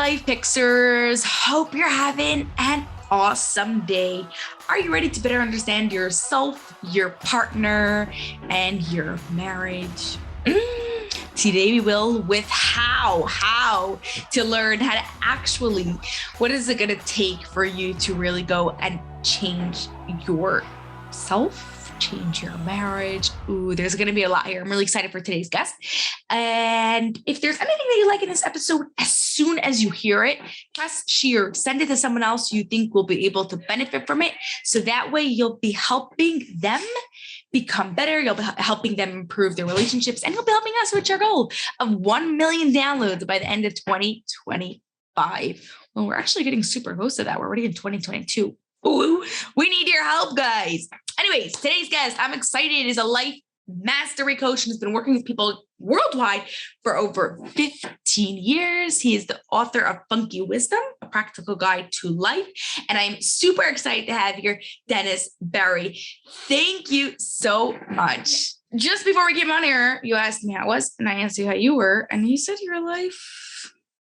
life fixers. Hope you're having an awesome day. Are you ready to better understand yourself, your partner, and your marriage? Today we will with how to learn how to actually, what is it going to take for you to really go and change yourself? Change your marriage. Ooh, there's going to be a lot here. I'm really excited for today's guest. And if there's anything that you like in this episode, as soon as you hear it, press share, send it to someone else you think will be able to benefit from it. So that way you'll be helping them become better. You'll be helping them improve their relationships, and you'll be helping us reach our goal of 1 million downloads by the end of 2025. Well, we're actually getting super close to that. We're already in 2022. Ooh, we need your help, guys. Anyways, today's guest, I'm excited, is a life mastery coach and has been working with people worldwide for over 15 years. He is the author of Funky Wisdom, a practical guide to life. And I'm super excited to have here Dennis Berry. Thank you so much. Just before we came on here, you asked me how it was, and I asked you how you were, and you said your life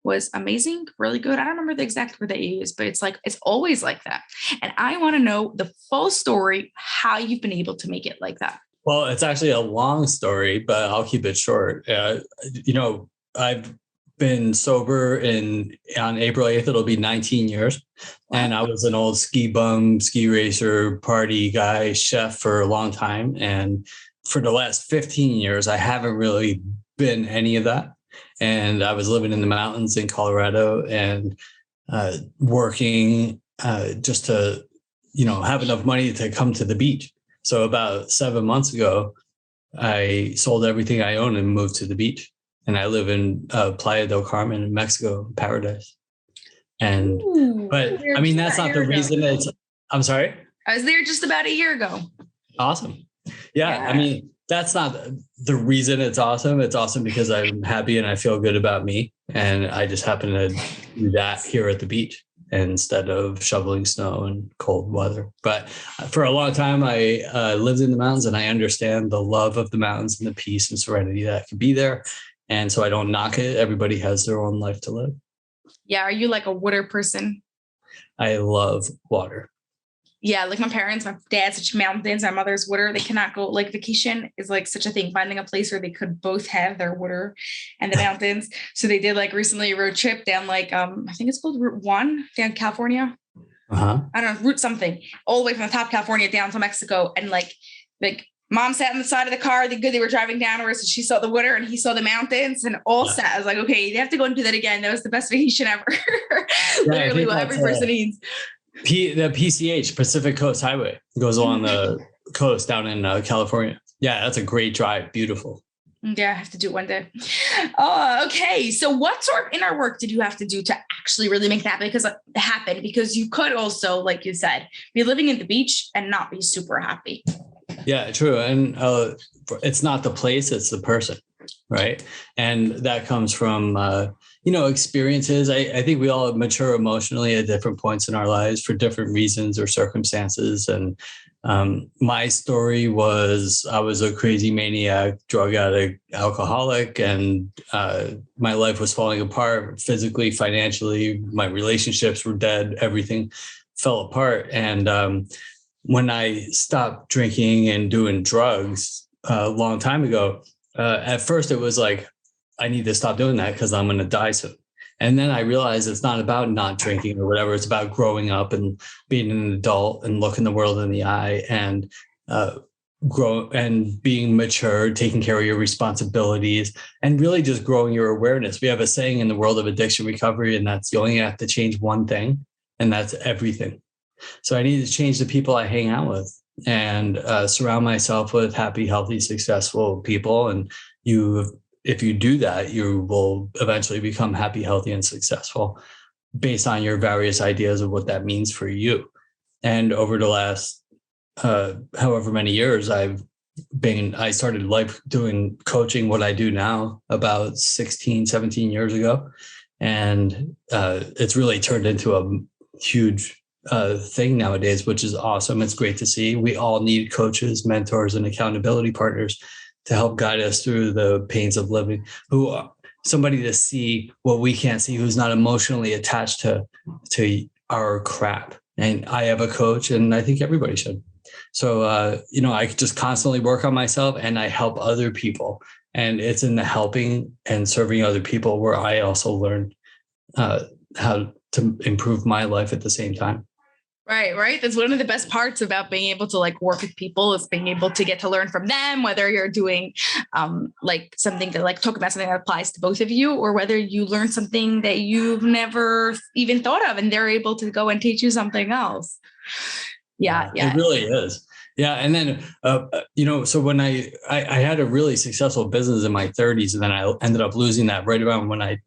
was amazing, really good. I don't remember the exact word that you used, but it's like, it's always like that. And I want to know the full story, how you've been able to make it like that. Well, it's actually a long story, but I'll keep it short. I've been sober on April 8th, it'll be 19 years. Wow. And I was an old ski bum, ski racer, party guy, chef for a long time. And for the last 15 years, I haven't really been any of that. And I was living in the mountains in Colorado and working just to, have enough money to come to the beach. So about 7 months ago, I sold everything I own and moved to the beach. And I live in Playa del Carmen in Mexico, paradise. And, that's not the reason I'm sorry? I was there just about a year ago. Awesome. Yeah. That's not the reason it's awesome. It's awesome because I'm happy and I feel good about me. And I just happen to do that here at the beach instead of shoveling snow and cold weather. But for a long time, I lived in the mountains, and I understand the love of the mountains and the peace and serenity that can be there. And so I don't knock it. Everybody has their own life to live. Yeah. Are you like a water person? I love water. Yeah, like my parents, my dad's such mountains, my mother's water. They cannot go, like vacation is like such a thing, finding a place where they could both have their water and the mountains. So they did like recently a road trip down like, I think it's called Route 1 down California. I don't know, Route something, all the way from the top of California down to Mexico. And like mom sat on the side of the car. They were driving downwards, and she saw the water and he saw the mountains, and all set. I was like, okay, you have to go and do that again. That was the best vacation ever. Literally what every person needs. The PCH, Pacific Coast Highway, goes along the coast down in California. Yeah, that's a great drive. Beautiful. Yeah, I have to do it one day. Okay. So what sort of inner work did you have to do to actually really make that happen? Because you could also, like you said, be living at the beach and not be super happy. Yeah, true. And it's not the place, it's the person, right? And that comes from experiences. I think we all mature emotionally at different points in our lives for different reasons or circumstances. And my story was I was a crazy maniac, drug addict, alcoholic, and my life was falling apart physically, financially. My relationships were dead. Everything fell apart. And when I stopped drinking and doing drugs a long time ago, at first it was like, I need to stop doing that because I'm going to die soon. And then I realized it's not about not drinking or whatever. It's about growing up and being an adult and looking the world in the eye and grow and being mature, taking care of your responsibilities, and really just growing your awareness. We have a saying in the world of addiction recovery, and that's you only have to change one thing, and that's everything. So I need to change the people I hang out with and surround myself with happy, healthy, successful people. And if you do that, you will eventually become happy, healthy, and successful based on your various ideas of what that means for you. And over the last however many years, I started life doing coaching, what I do now, about 16, 17 years ago. And it's really turned into a huge thing nowadays, which is awesome. It's great to see. We all need coaches, mentors, and accountability partners to help guide us through the pains of living, who somebody to see what we can't see, who's not emotionally attached to our crap. And I have a coach, and I think everybody should. So, I just constantly work on myself, and I help other people. And it's in the helping and serving other people where I also learn how to improve my life at the same time. Right. That's one of the best parts about being able to like work with people is being able to get to learn from them, whether you're doing like something to like talk about something that applies to both of you, or whether you learn something that you've never even thought of and they're able to go and teach you something else. Yeah. It really is. Yeah. And then, so when I had a really successful business in my 30s, and then I ended up losing that right around when I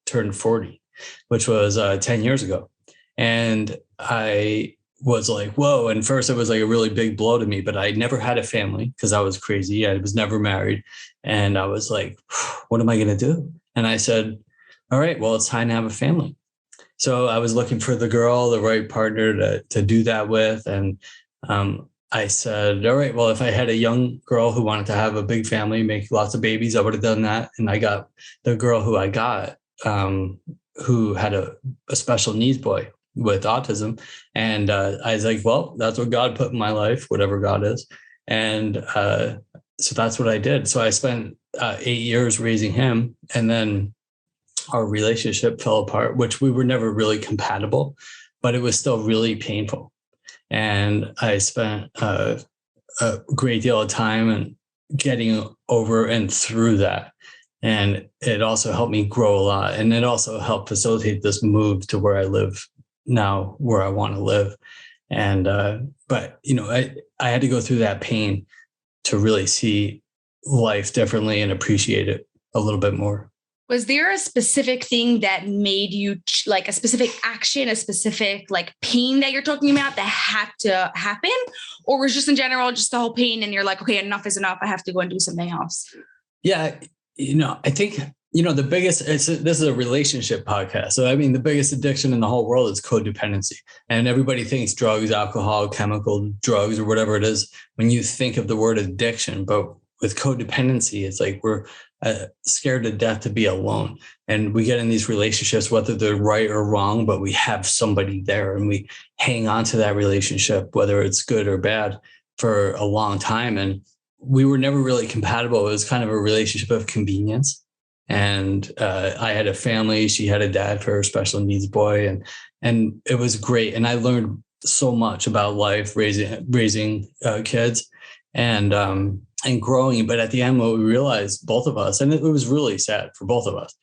turned 40, which was 10 years ago. And I was like, whoa. And first it was like a really big blow to me, but I never had a family because I was crazy. I was never married. And I was like, what am I going to do? And I said, all right, well, it's time to have a family. So I was looking for the right partner to do that with. And I said, all right, well, if I had a young girl who wanted to have a big family, make lots of babies, I would have done that. And I got the girl who I got, who had a special needs boy with autism. And I was like, well, that's what God put in my life, whatever God is. And so that's what I did. So I spent 8 years raising him. And then our relationship fell apart, which we were never really compatible, but it was still really painful. And I spent a great deal of time and getting over and through that. And it also helped me grow a lot. And it also helped facilitate this move to where I live now, where I want to live. And, but, I had to go through that pain to really see life differently and appreciate it a little bit more. Was there a specific thing that made you like a specific action, a specific like pain that you're talking about that had to happen? Or was just in general, just the whole pain and you're like, okay, enough is enough. I have to go and do something else. Yeah. I think, the biggest, this is a relationship podcast. So, the biggest addiction in the whole world is codependency. And everybody thinks drugs, alcohol, chemical drugs, or whatever it is, when you think of the word addiction. But with codependency, it's like we're scared to death to be alone. And we get in these relationships, whether they're right or wrong, but we have somebody there and we hang on to that relationship, whether it's good or bad, for a long time. And we were never really compatible. It was kind of a relationship of convenience. And I had a family. She had a dad for her special needs boy. And it was great. And I learned so much about life, raising kids and growing. But at the end, what we realized, both of us, and it was really sad for both of us,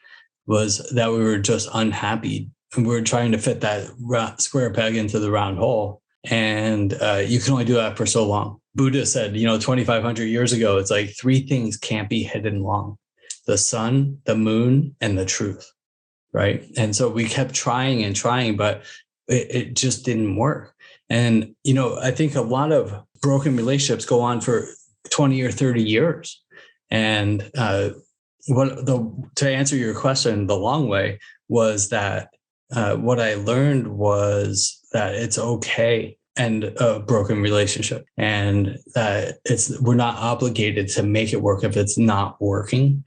was that we were just unhappy. And we were trying to fit that square peg into the round hole. And you can only do that for so long. Buddha said, 2,500 years ago, it's like 3 things can't be hidden long: the sun, the moon, and the truth. Right. And so we kept trying and trying, but it just didn't work. And, I think a lot of broken relationships go on for 20 or 30 years. And to answer your question, the long way was that what I learned was that it's okay and a broken relationship, and that we're not obligated to make it work if it's not working.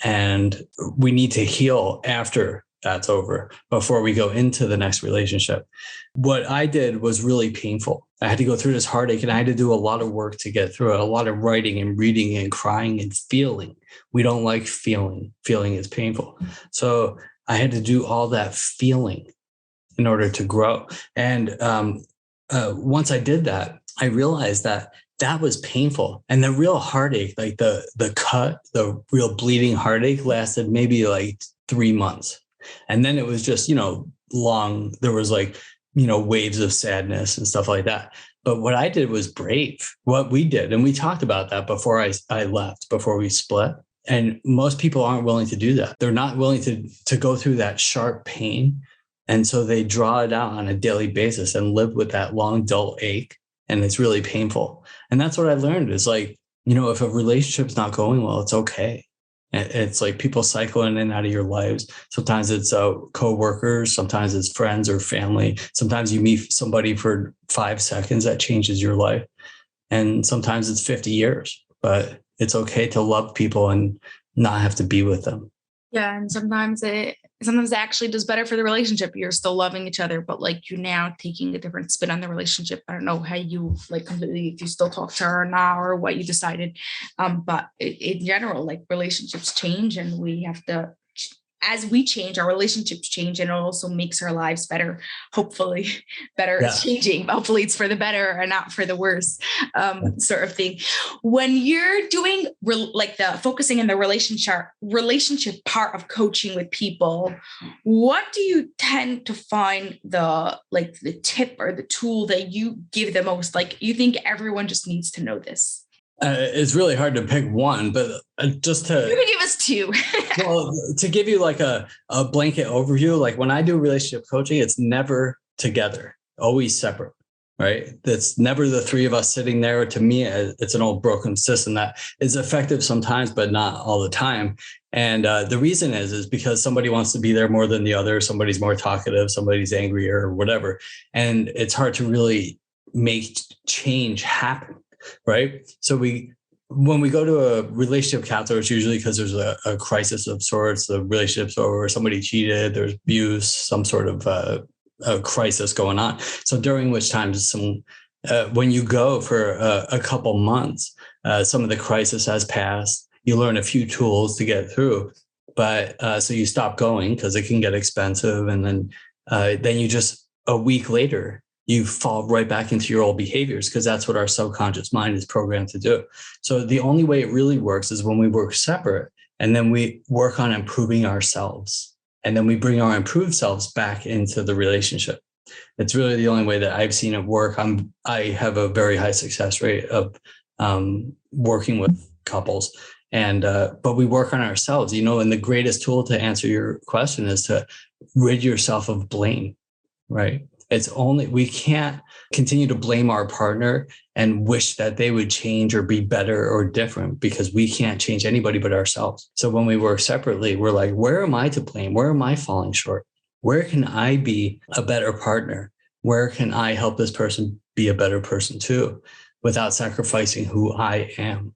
And we need to heal after that's over before we go into the next relationship. What I did was really painful. I had to go through this heartache, and I had to do a lot of work to get through it, a lot of writing and reading and crying and feeling. We don't like feeling. Feeling is painful. So I had to do all that feeling in order to grow. And once I did that, I realized that was painful. And the real heartache, like the cut, the real bleeding heartache, lasted maybe like 3 months. And then it was just, long. There was like, waves of sadness and stuff like that. But what I did was brave. What we did, and we talked about that before I left, before we split. And most people aren't willing to do that. They're not willing to go through that sharp pain. And so they draw it out on a daily basis and live with that long, dull ache. And it's really painful. And that's what I learned is like, if a relationship's not going well, it's okay. It's like people cycle in and out of your lives. Sometimes it's coworkers, sometimes it's friends or family. Sometimes you meet somebody for 5 seconds that changes your life. And sometimes it's 50 years, but it's okay to love people and not have to be with them. Yeah, and sometimes it actually does better for the relationship. You're still loving each other, but like you're now taking a different spin on the relationship. I don't know how you like completely if you still talk to her now or what you decided. But in general, like relationships change and we have to as we change, our relationships change, and it also makes our lives better. Hopefully, better. It's Yeah. changing. Hopefully, it's for the better and not for the worse, sort of thing. When you're doing like the focusing in the relationship part of coaching with people, what do you tend to find the tip or the tool that you give the most? Like you think everyone just needs to know this? It's really hard to pick one, but just You to can give us two. well, to give you like a blanket overview, like when I do relationship coaching, it's never together, always separate, right? That's never the three of us sitting there. To me, it's an old broken system that is effective sometimes, but not all the time. And the reason is because somebody wants to be there more than the other. Somebody's more talkative, somebody's angrier or whatever. And it's hard to really make change happen, right? So when we go to a relationship counselor, it's usually because there's a crisis of sorts, the relationship's over, somebody cheated, there's abuse, some sort of a crisis going on. So during which time when you go for a couple months, some of the crisis has passed. You learn a few tools to get through, but so you stop going because it can get expensive, and then you just a week later you fall right back into your old behaviors because that's what our subconscious mind is programmed to do. So the only way it really works is when we work separate and then we work on improving ourselves. And then we bring our improved selves back into the relationship. It's really the only way that I've seen it work. I have a very high success rate of working with couples. And but we work on ourselves, and the greatest tool to answer your question is to rid yourself of blame, right? We can't continue to blame our partner and wish that they would change or be better or different because we can't change anybody but ourselves. So when we work separately, we're like, where am I to blame? Where am I falling short? Where can I be a better partner? Where can I help this person be a better person too, without sacrificing who I am?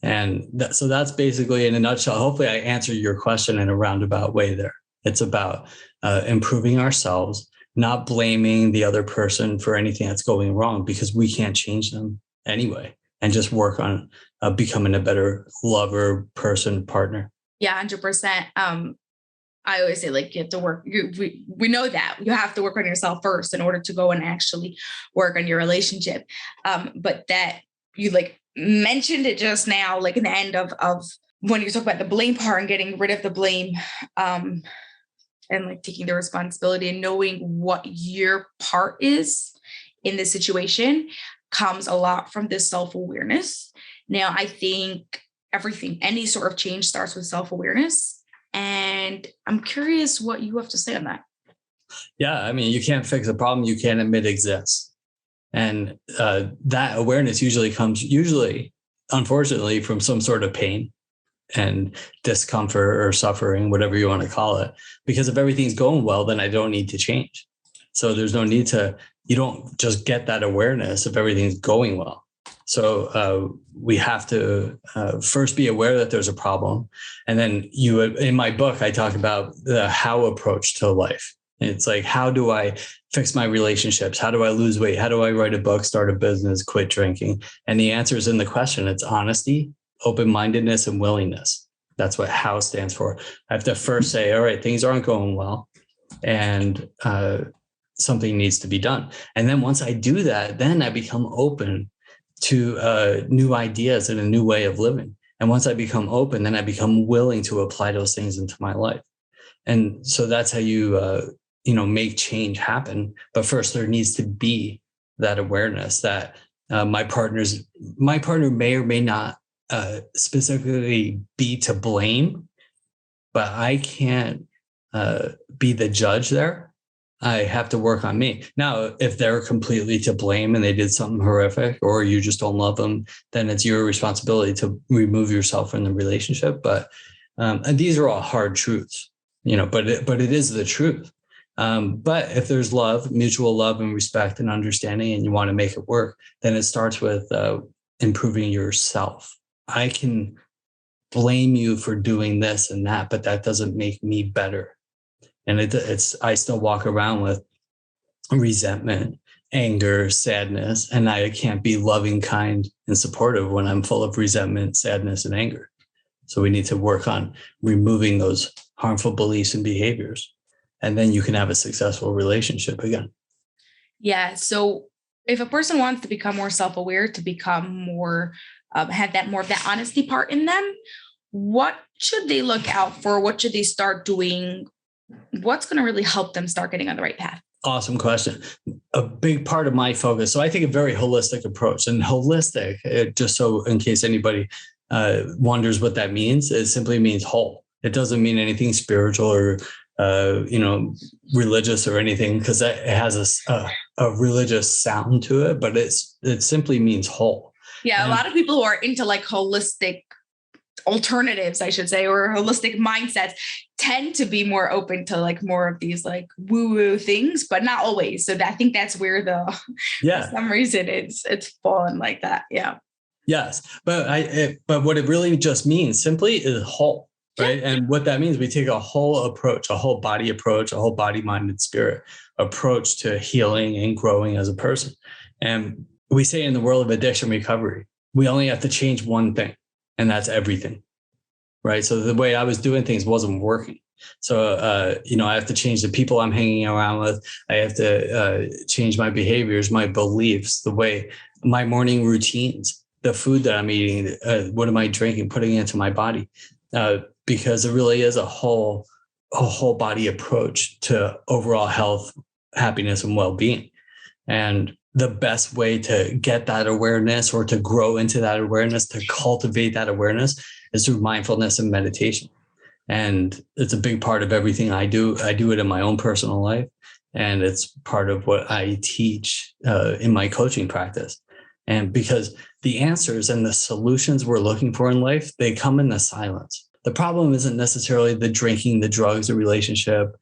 And so that's basically in a nutshell. Hopefully I answered your question in a roundabout way there. It's about improving ourselves, not blaming the other person for anything that's going wrong because we can't change them anyway, and just work on becoming a better lover, person, partner. Yeah, 100%. I always say like you have to work. We know that you have to work on yourself first in order to go and actually work on your relationship. But that you like mentioned it just now, like in the end of when you talk about the blame part and getting rid of the blame, and like taking the responsibility and knowing what your part is in this situation comes a lot from this self-awareness. Now, I think any sort of change starts with self-awareness. And I'm curious what you have to say on that. Yeah, I mean, you can't fix a problem you can't admit exists. And that awareness usually comes, unfortunately, from some sort of pain and discomfort or suffering, whatever you want to call it. Because if everything's going well, then I don't need to change. So there's no need you don't just get that awareness if everything's going well. So we have to first be aware that there's a problem. And then in my book, I talk about the how approach to life. And it's like, how do I fix my relationships? How do I lose weight? How do I write a book, start a business, quit drinking? And the answer is in the question. It's honesty, open-mindedness, and willingness. That's what how stands for. I have to first say, all right, things aren't going well, and something needs to be done. And then once I do that, then I become open to new ideas and a new way of living. And once I become open, then I become willing to apply those things into my life. And so that's how you make change happen. But first, there needs to be that awareness that my partner may or may not specifically be to blame, but I can't be the judge there. I have to work on me. Now, if they're completely to blame and they did something horrific, or you just don't love them, then it's your responsibility to remove yourself from the relationship. But and these are all hard truths, but it is the truth. But if there's love, mutual love and respect and understanding, and you want to make it work, then it starts with improving yourself. I can blame you for doing this and that, but that doesn't make me better. And I still walk around with resentment, anger, sadness, and I can't be loving, kind, and supportive when I'm full of resentment, sadness, and anger. So we need to work on removing those harmful beliefs and behaviors. And then you can have a successful relationship again. Yeah. So if a person wants to become more self-aware, to become more, have that more of that honesty part in them, what should they look out for? What should they start doing? What's going to really help them start getting on the right path? Awesome question. A big part of my focus. So I think a very holistic approach, and holistic, just so in case anybody wonders what that means, it simply means whole. It doesn't mean anything spiritual or, religious or anything, because it has a religious sound to it, but it simply means whole. Yeah. A lot of people who are into like holistic alternatives, I should say, or holistic mindsets tend to be more open to like more of these like woo-woo things, but not always. So I think that's where for some reason it's fallen like that. Yeah. Yes. But but what it really just means simply is whole, right? Yeah. And what that means, we take a whole approach, a whole body approach, a whole body, mind, and spirit approach to healing and growing as a person. And we say in the world of addiction recovery, we only have to change one thing, and that's everything, right? So the way I was doing things wasn't working. So, I have to change the people I'm hanging around with. I have to change my behaviors, my beliefs, the way my morning routines, the food that I'm eating, what am I drinking, putting into my body, because it really is a whole body approach to overall health, happiness, and well-being. And the best way to get that awareness or to grow into that awareness, to cultivate that awareness, is through mindfulness and meditation. And it's a big part of everything I do. I do it in my own personal life, and it's part of what I teach in my coaching practice. And because the answers and the solutions we're looking for in life, they come in the silence. The problem isn't necessarily the drinking, the drugs, the relationship,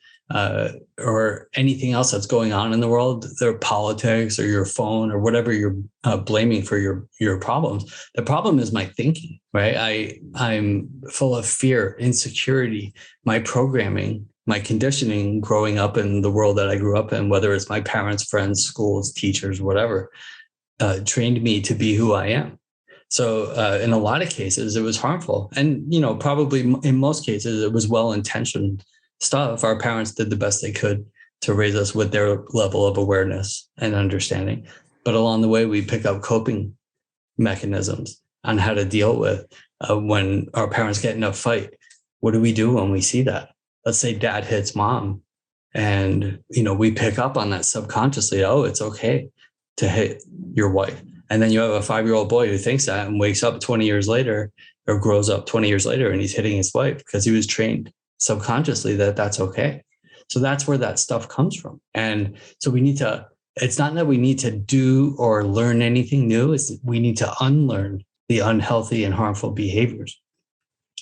or anything else that's going on in the world, their politics or your phone or whatever you're blaming for your problems. The problem is my thinking, right? I'm full of fear, insecurity, my programming, my conditioning growing up in the world that I grew up in, whether it's my parents, friends, schools, teachers, whatever, trained me to be who I am. So in a lot of cases, it was harmful. And, probably in most cases, it was well-intentioned stuff. Our parents did the best they could to raise us with their level of awareness and understanding. But along the way, we pick up coping mechanisms on how to deal with when our parents get in a fight. What do we do when we see that? Let's say dad hits mom, and, we pick up on that subconsciously. Oh, it's okay to hit your wife. And then you have a 5-year-old boy who thinks that and wakes up 20 years later or grows up 20 years later, and he's hitting his wife because he was trained subconsciously that that's okay. So that's where that stuff comes from. And so it's not that we need to do or learn anything new. It's we need to unlearn the unhealthy and harmful behaviors.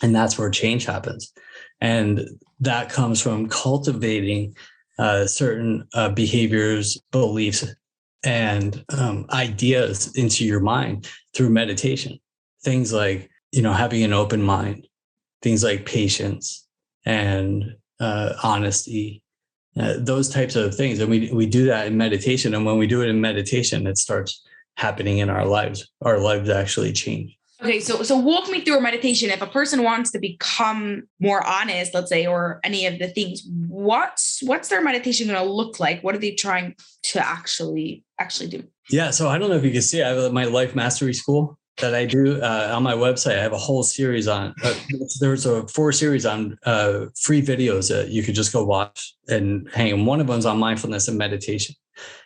And that's where change happens. And that comes from cultivating certain behaviors, beliefs, and ideas into your mind through meditation. Things like, having an open mind, things like patience and honesty, those types of things. And we do that in meditation. And when we do it in meditation, it starts happening in our lives. Our lives actually change. Okay, so walk me through a meditation. If a person wants to become more honest, let's say, or any of the things, what's their meditation going to look like? What are they trying to actually do? Yeah, so I don't know if you can see, I have my life mastery school that I do on my website. I have a whole series on, there's 4 series on free videos that you could just go watch and hang. And one of them's on mindfulness and meditation.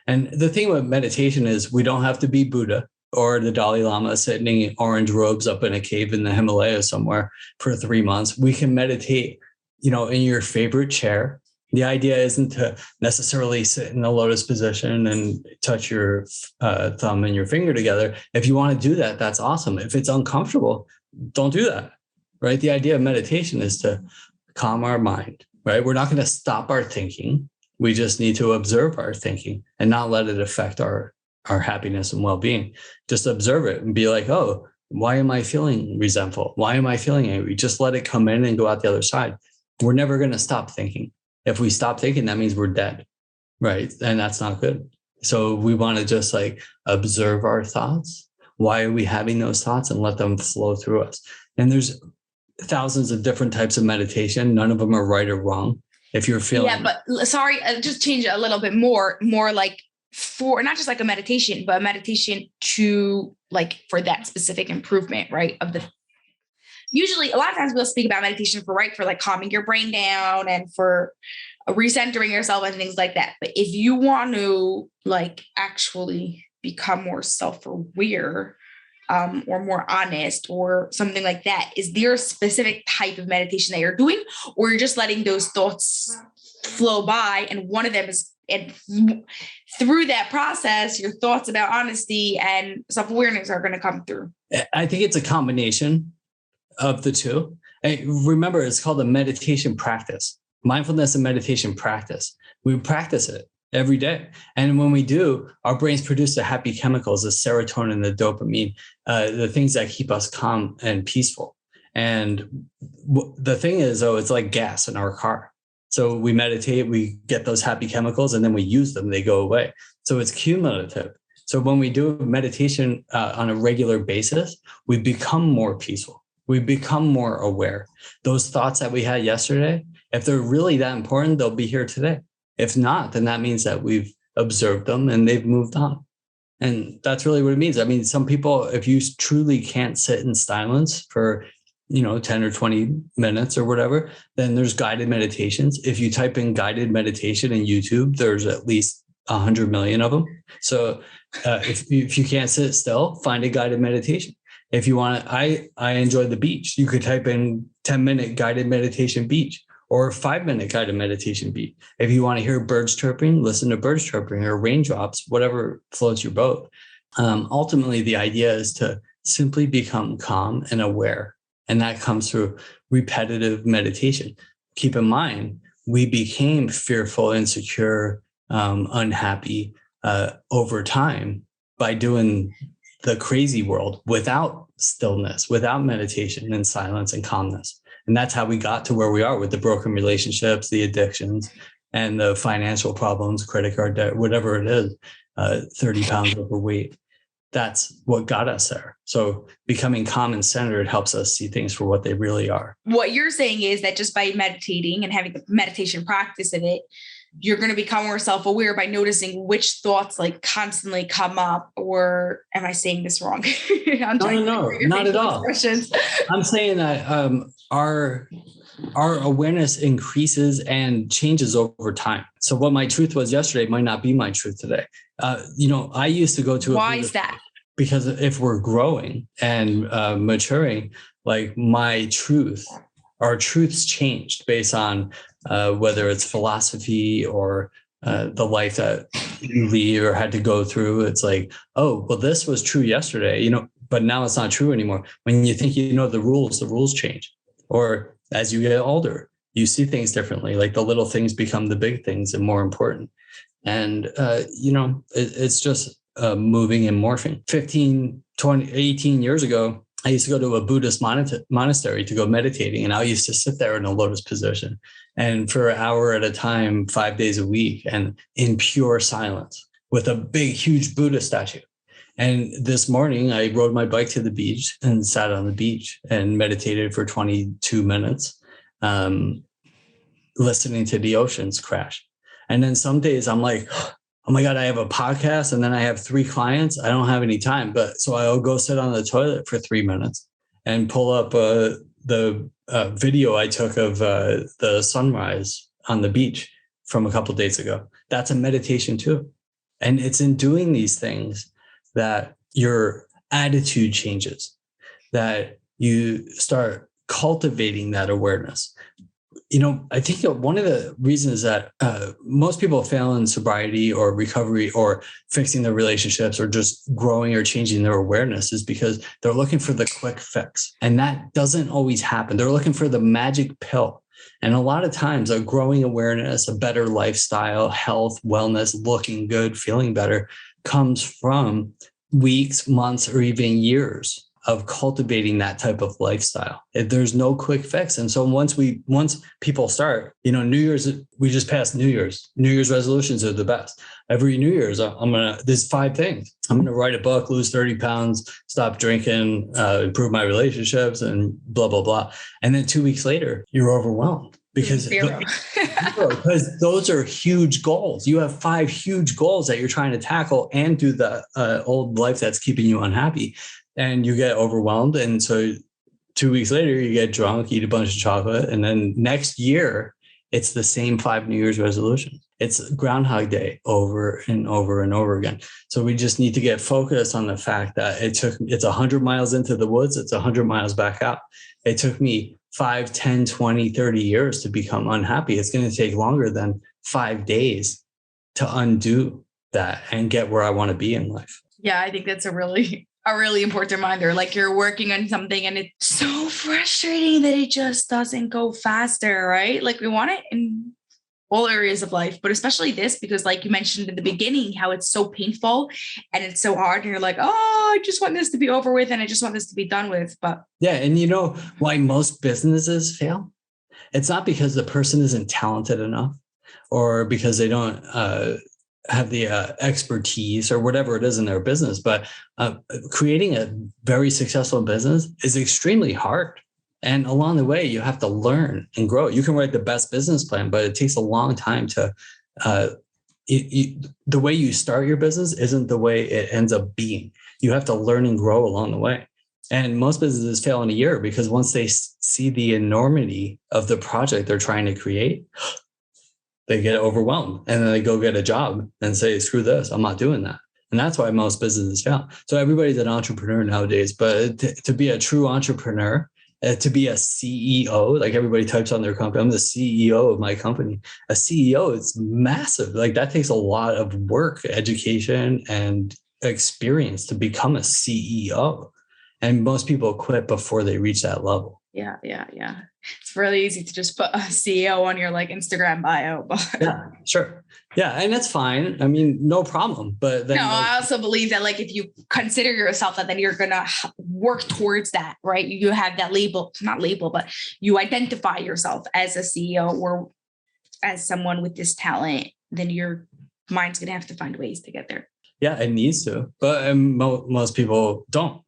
And the thing with meditation is we don't have to be Buddha or the Dalai Lama sitting in orange robes up in a cave in the Himalayas somewhere for 3 months. We can meditate, in your favorite chair. The idea isn't to necessarily sit in a lotus position and touch your thumb and your finger together. If you want to do that, that's awesome. If it's uncomfortable, don't do that, right? The idea of meditation is to calm our mind, right? We're not going to stop our thinking. We just need to observe our thinking and not let it affect our happiness and well-being. Just observe it and be like, oh, Why am I feeling resentful? Why am I feeling angry? Just let it come in and go out the other side. We're never going to stop thinking. If we stop thinking, that means we're dead, right? And that's not good. So we want to just like observe our thoughts. Why are we having those thoughts, and let them flow through us? And there's thousands of different types of meditation. None of them are right or wrong. If you're feeling, yeah, but sorry, just change it a little bit more like for not just like a meditation, but a meditation to like for that specific improvement, right? Usually a lot of times we'll speak about meditation for like calming your brain down and for recentering yourself and things like that. But if you want to like actually become more self-aware, or more honest or something like that, is there a specific type of meditation that you're doing, or you're just letting those thoughts flow by, and one of them is, and through that process, your thoughts about honesty and self-awareness are going to come through? I think it's a combination of the two. Remember, it's called a meditation practice, mindfulness and meditation practice. We practice it every day. And when we do, our brains produce the happy chemicals, the serotonin, the dopamine, the things that keep us calm and peaceful. And the thing is, though, it's like gas in our car. So we meditate, we get those happy chemicals, and then we use them, they go away. So it's cumulative. So when we do meditation on a regular basis, we become more peaceful. We become more aware. Those thoughts that we had yesterday, if they're really that important, they'll be here today. If not, then that means that we've observed them and they've moved on. And that's really what it means. I mean, some people, if you truly can't sit in silence for, 10 or 20 minutes or whatever, then there's guided meditations. If you type in guided meditation in YouTube, there's at least 100 million of them. So if you can't sit still, find a guided meditation. If you want to, I enjoy the beach. You could type in 10-minute guided meditation beach, or a 5-minute guided meditation beat. If you want to hear birds chirping, listen to birds chirping, or raindrops, whatever floats your boat. Ultimately, the idea is to simply become calm and aware. And that comes through repetitive meditation. Keep in mind, we became fearful, insecure, unhappy over time by doing the crazy world without stillness, without meditation and silence and calmness. And that's how we got to where we are with the broken relationships, the addictions, and the financial problems, credit card debt, whatever it is, 30 pounds overweight. That's what got us there. So becoming calm and centered helps us see things for what they really are. What you're saying is that just by meditating and having the meditation practice of it, you're going to become more self-aware by noticing which thoughts like constantly come up. Or am I saying this wrong? No, not at all. I'm saying that our awareness increases and changes over time. So what my truth was yesterday might not be my truth today. I used to go to why is that? Because if we're growing and maturing, like our truths changed based on whether it's philosophy or the life that you lead or had to go through. It's like, oh, well, this was true yesterday, but now it's not true anymore. When you think the rules change. Or as you get older, you see things differently. Like the little things become the big things and more important. And, it's just moving and morphing. 15, 20, 18 years ago, I used to go to a Buddhist monastery to go meditating, and I used to sit there in a lotus position and for an hour at a time, 5 days a week, and in pure silence with a big, huge Buddha statue. And this morning I rode my bike to the beach and sat on the beach and meditated for 22 minutes, listening to the oceans crash. And then some days I'm like, oh my God, I have a podcast and then I have 3 clients. I don't have any time. But so I'll go sit on the toilet for 3 minutes and pull up the video I took of the sunrise on the beach from a couple of days ago. That's a meditation too. And it's in doing these things that your attitude changes, that you start cultivating that awareness. I think one of the reasons that most people fail in sobriety or recovery or fixing their relationships or just growing or changing their awareness is because they're looking for the quick fix. And that doesn't always happen. They're looking for the magic pill. And a lot of times a growing awareness, a better lifestyle, health, wellness, looking good, feeling better comes from weeks, months, or even years of cultivating that type of lifestyle. There's no quick fix. And so once people start, New Year's, we just passed New Year's resolutions are the best. Every New Year's, there's 5 things. I'm going to write a book, lose 30 pounds, stop drinking, improve my relationships, and blah, blah, blah. And then 2 weeks later, you're overwhelmed. Because those are huge goals. You have 5 huge goals that you're trying to tackle and do the old life that's keeping you unhappy. And you get overwhelmed. And so 2 weeks later, you get drunk, eat a bunch of chocolate. And then next year, it's the same 5 New Year's resolutions. It's Groundhog Day over and over and over again. So we just need to get focused on the fact that it's 100 miles into the woods. It's 100 miles back out. It took me 5, 10, 20, 30 years to become unhappy. It's going to take longer than 5 days to undo that and get where I want to be in life. Yeah, I think that's a really important reminder. Like you're working on something and it's so frustrating that it just doesn't go faster, right? Like we want it in all areas of life, but especially this, because like you mentioned in the beginning, how it's so painful and it's so hard. And you're like, oh, I just want this to be over with. And I just want this to be done with. But yeah. And you know why most businesses fail? It's not because the person isn't talented enough or because they don't have the expertise or whatever it is in their business. But creating a very successful business is extremely hard. And along the way, you have to learn and grow. You can write the best business plan, but it takes a long time to, the way you start your business isn't the way it ends up being. You have to learn and grow along the way. And most businesses fail in a year because once they see the enormity of the project they're trying to create, they get overwhelmed and then they go get a job and say, screw this, I'm not doing that. And that's why most businesses fail. So everybody's an entrepreneur nowadays, but to be a true entrepreneur, to be a CEO, like everybody types on their company, I'm the CEO of my company. A CEO is massive. Like that takes a lot of work, education, and experience to become a CEO. And most people quit before they reach that level. Yeah. It's really easy to just put a CEO on your like Instagram bio. But yeah, sure. Yeah. And that's fine. I mean, no problem. But then I also believe that like, if you consider yourself that, then you're going to work towards that, right? You have that not label, but you identify yourself as a CEO or as someone with this talent, then your mind's going to have to find ways to get there. Yeah, it needs to. But most people don't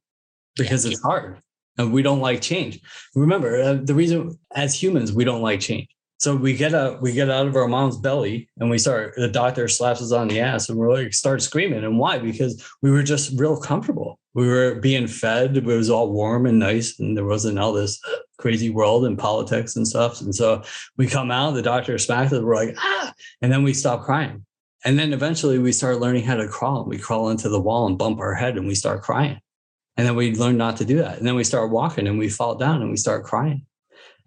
because it's hard. And we don't like change. Remember, the reason as humans, we don't like change. So we get out of our mom's belly and the doctor slaps us on the ass and we're like, start screaming. And why? Because we were just real comfortable. We were being fed. It was all warm and nice. And there wasn't all this crazy world and politics and stuff. And so we come out, the doctor smacks us. We're like, ah, and then we stop crying. And then eventually we start learning how to crawl. We crawl into the wall and bump our head and we start crying. And then we learn not to do that. And then we start walking and we fall down and we start crying.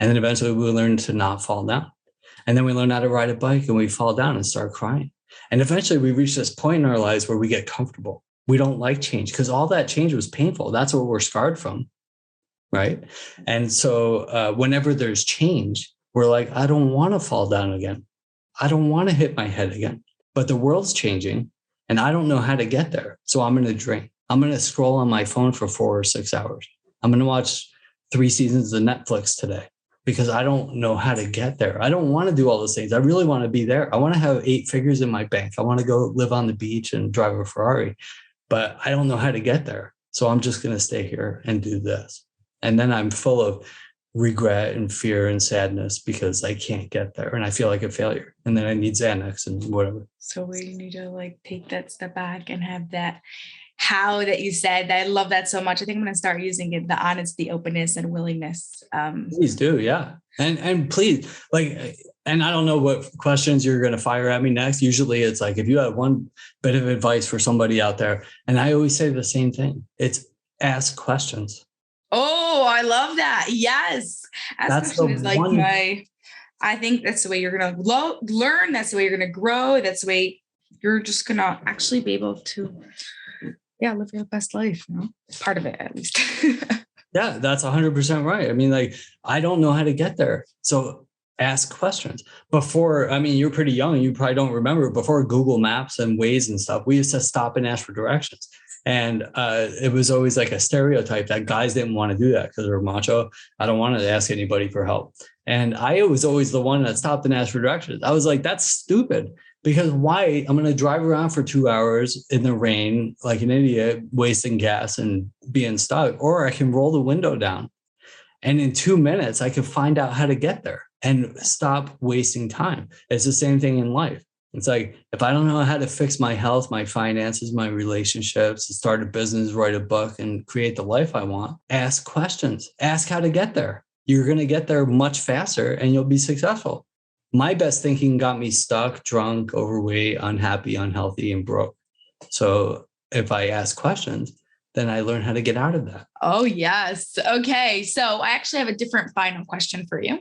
And then eventually we learn to not fall down. And then we learn how to ride a bike and we fall down and start crying. And eventually we reach this point in our lives where we get comfortable. We don't like change because all that change was painful. That's what we're scarred from. Right. And so whenever there's change, we're like, I don't want to fall down again. I don't want to hit my head again. But the world's changing and I don't know how to get there. So I'm going to drink. I'm going to scroll on my phone for 4 or 6 hours. I'm going to watch 3 seasons of Netflix today because I don't know how to get there. I don't want to do all those things. I really want to be there. I want to have 8 figures in my bank. I want to go live on the beach and drive a Ferrari, but I don't know how to get there. So I'm just going to stay here and do this. And then I'm full of regret and fear and sadness because I can't get there and I feel like a failure. And then I need Xanax and whatever. So we need to like take that step back and have that how that you said. I love that so much. I think I'm going to start using it, the honesty, openness, and willingness. Please do. Yeah. And please, like, and I don't know what questions you're going to fire at me next. Usually it's like, if you have one bit of advice for somebody out there, and I always say the same thing, it's ask questions. Oh, I love that. Yes. Ask questions is like I think that's the way you're going to learn. That's the way you're going to grow. That's the way you're just going to actually be able to live your best life, part of it at least. Yeah, that's 100% right. I mean, like, I don't know how to get there. So ask questions. You're pretty young. You probably don't remember before Google Maps and Waze and stuff, we used to stop and ask for directions. And it was always like a stereotype that guys didn't want to do that because they're macho. I don't want to ask anybody for help. And I was always the one that stopped and asked for directions. I was like, that's stupid. Because why? I'm going to drive around for 2 hours in the rain like an idiot, wasting gas and being stuck. Or I can roll the window down. And in 2 minutes, I can find out how to get there and stop wasting time. It's the same thing in life. It's like, if I don't know how to fix my health, my finances, my relationships, start a business, write a book, and create the life I want, ask questions. Ask how to get there. You're going to get there much faster and you'll be successful. My best thinking got me stuck, drunk, overweight, unhappy, unhealthy, and broke. So if I ask questions, then I learn how to get out of that. Oh, yes. Okay. So I actually have a different final question for you.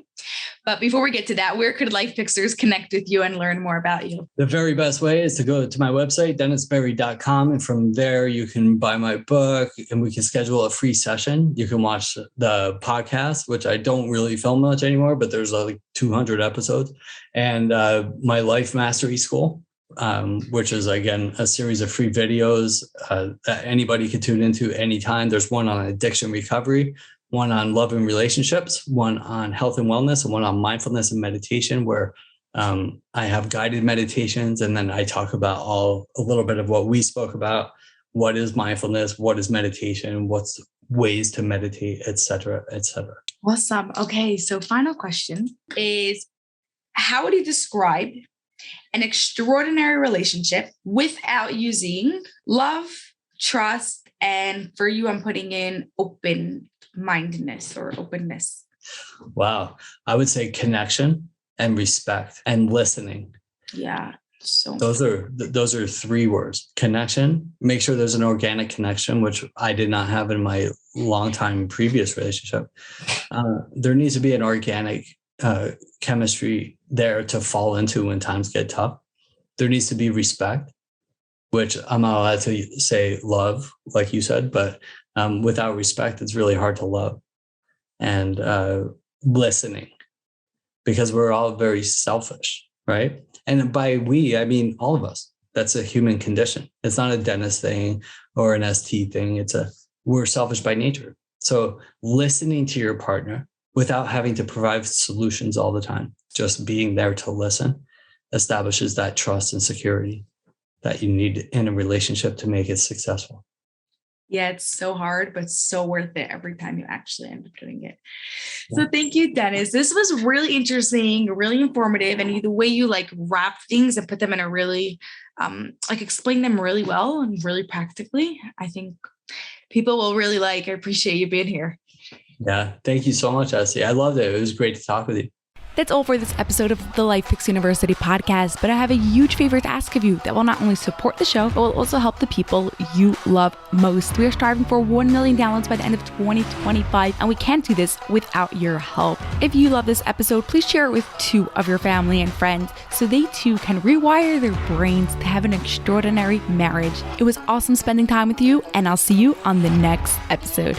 But before we get to that, where could Life Fixers connect with you and learn more about you? The very best way is to go to my website, dennisberry.com. And from there, you can buy my book and we can schedule a free session. You can watch the podcast, which I don't really film much anymore, but there's like 200 episodes. And my Life Mastery School, which is, again, a series of free videos that anybody can tune into anytime. There's one on addiction recovery, one on love and relationships, one on health and wellness, and one on mindfulness and meditation, where I have guided meditations. And then I talk about a little bit of what we spoke about. What is mindfulness? What is meditation? What's ways to meditate, et cetera, et cetera. Awesome. Okay. So final question is, how would you describe an extraordinary relationship without using love, trust, and for you, I'm putting in open-mindedness or openness? Wow. I would say connection and respect and listening. Yeah. So those are 3 words. Connection, make sure there's an organic connection, which I did not have in my long time previous relationship. There needs to be an organic chemistry there to fall into when times get tough. There needs to be respect, which I'm not allowed to say love, like you said, but without respect, it's really hard to love. And listening, because we're all very selfish, right? And by we, I mean all of us. That's a human condition. It's not a dentist thing or an ST thing. We're selfish by nature. So listening to your partner without having to provide solutions all the time, just being there to listen, establishes that trust and security that you need in a relationship to make it successful. Yeah, it's so hard, but so worth it every time you actually end up doing it. So thank you, Dennis. This was really interesting, really informative. And the way you wrap things and put them in a really, explain them really well and really practically, I think people will really I appreciate you being here. Yeah. Thank you so much, Essie. I loved it. It was great to talk with you. That's all for this episode of the Life Fix University podcast, but I have a huge favor to ask of you that will not only support the show, but will also help the people you love most. We are striving for 1 million downloads by the end of 2025, and we can't do this without your help. If you love this episode, please share it with 2 of your family and friends so they too can rewire their brains to have an extraordinary marriage. It was awesome spending time with you, and I'll see you on the next episode.